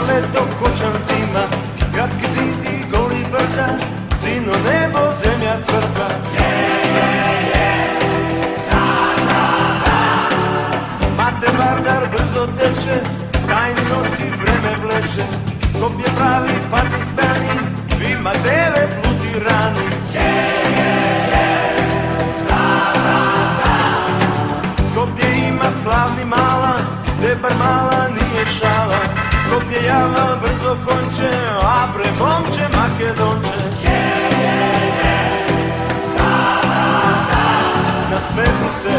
leto, kočan zima, gradski zid i goli brda, sino nebo, zemlja tvrda. Mate Vardar brzo teče, tajni nosi vreme vleče, Skopje pravi Pakistani, ima 9 ludi rani. Skopje ima slavni mala, Debar mala nije šala, Skopje java brzo konče, a bre momče Makedonče. Nasmeti se,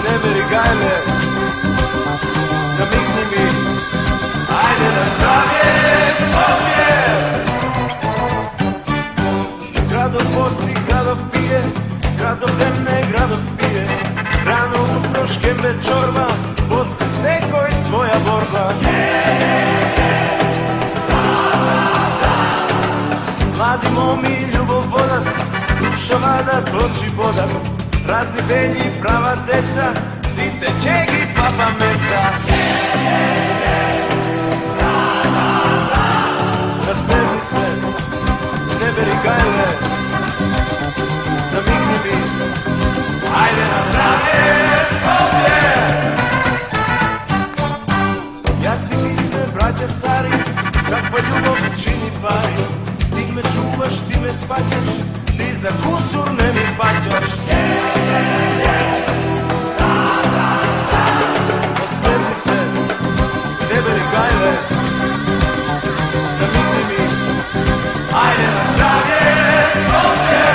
ne veri gajle, namigni mi, ajde na zdravje Skopje. Gradov posti, gradov pije, gradov demne, gradov spije, rano utro škembe čorba, posti seko i svoja borba. Mladi momi ljubov vodat, duša vadat, oči bodat, razni belji, prava deca, site čegi, papa meca. Nasmeni se, ne veri gajle, namigni mi, ajde na zdravje Skopje. Ja si nisme, braća stari, kakva ljubav čini pari, ti me čuvaš, ti me shvaćaš, ti za kusur ne mi paćaš. Nasmeni se, ne veri gajle, namigni mi, ajde na zdravje Skopje.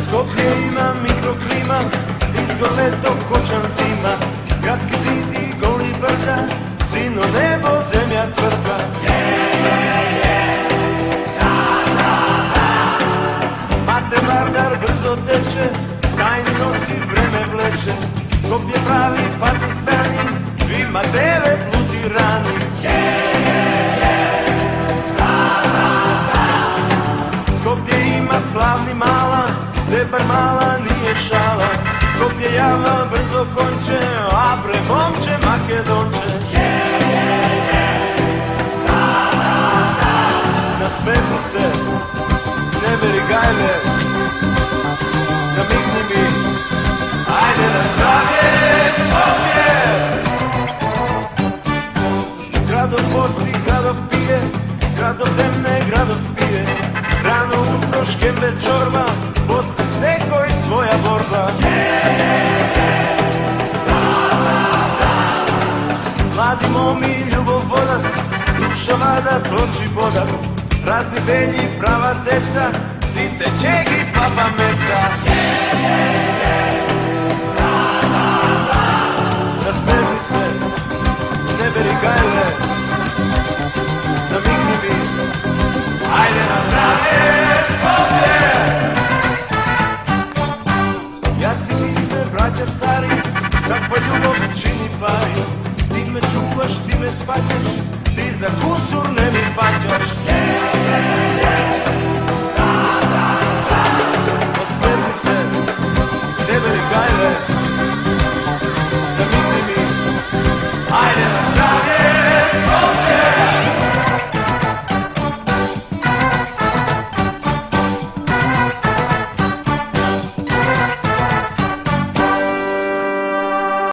Skopje ima mikroklima, nisko leto, kočan zima, gradski zid i goli brda, sino nebo, zemlja tvrda. Mate Vardar brzo teče, tajni nosi vreme vleče, Skopje pravi Pakistani, ima 9 ludi rani. Skopje ima slavni mala, Debar mala nije šala, Skopje java brzo konče, a bre momče Makedonče. Nasmeti se, ne veri gajle, namigni mi, ajde na zdravje Skopje. Gradov posti, gradov pije, gradov demne, gradov spije, rano utro škembe čorba, posti seko i svoja borba. Mladi momi ljubov vodat, duša vadat, oči bodat, razni belji, prava deca, site čegi, papa meca.